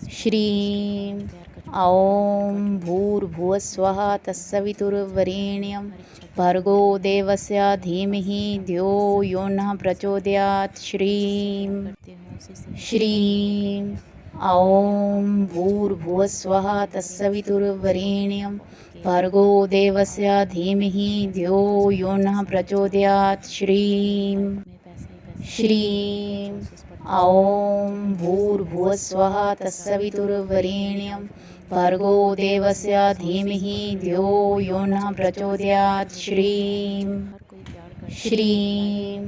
श्रीं ॐ भूर्भुवस्वः तत्सवितुर्वरेण्यं भर्गो देवस्य धीमहि धियो यो नः प्रचोदयात्। श्रीं ॐ भूर्भुवस्वः तत्सवितुर्वरेण्यं भर्गो देवस्य धीमहि धियो यो नः प्रचोदयात्। श्रीं ॐ भूर्भुवस्वः तत्सवितुर्वरेण्यं भर्गो देवस्य धीमहि धियो यो नः प्रचोदयात्। श्रीं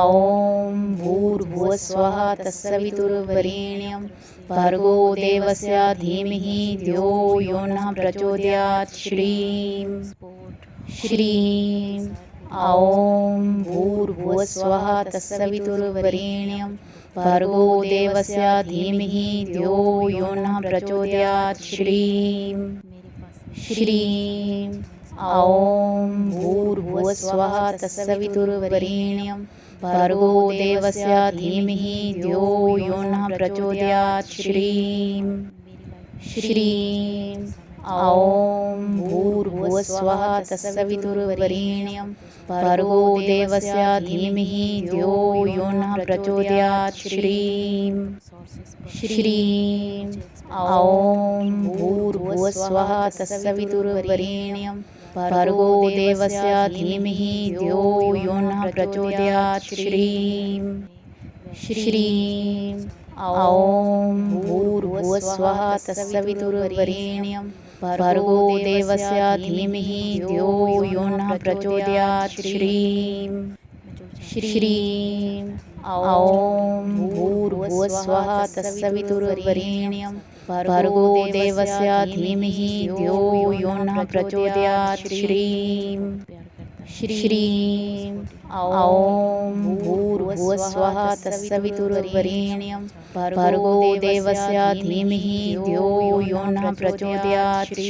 ॐ भूर्भुवस्वः तत्सवितुर्वरेण्यं भर्गो देवस्य धीमहि धियो यो नः प्रचोदयात्। श्रीं ॐ भूर्भुवस्वः तत्सवितुर्वरेण्यं भर्गो देवस्य धीमहि धियो यो नः प्रचोदयात्। श्रीं ॐ भूर्भुवस्वः तत्सवितुर्वरेण्यं भर्गो देवस्य धीमहि धियो यो नः प्रचोदयात्। श्रीं ॐ भूर्भुवस्वः तत्सवितुर्वरेण्यं भर्गो देवस्य धीमहि धियो यो नः प्रचोदयात्। श्रीं ॐ भूर्भुवस्वः तत्सवितुर्वरेण्यं भर्गो देवस्य धीमहि धियो यो नः प्रचोदयात्। श्रीं ॐ भूर्भुवस्वः तत्सवितुर्वरेण्यं भर्गो देवस्य धीमहि धियो यो नः प्रचोदयात्। श्रीं ॐ भूर्भुवस्वः तत्सवितुर्वरेण्यं भर्गो देवस्य धीमहि धियो यो नः प्रचोदयात्। श्रीं ॐ भूर्भुवस्वः तत्सवितुर्वरेण्यं भर्गो देवस्य धीमहि धियो यो नः प्रचोदयात्।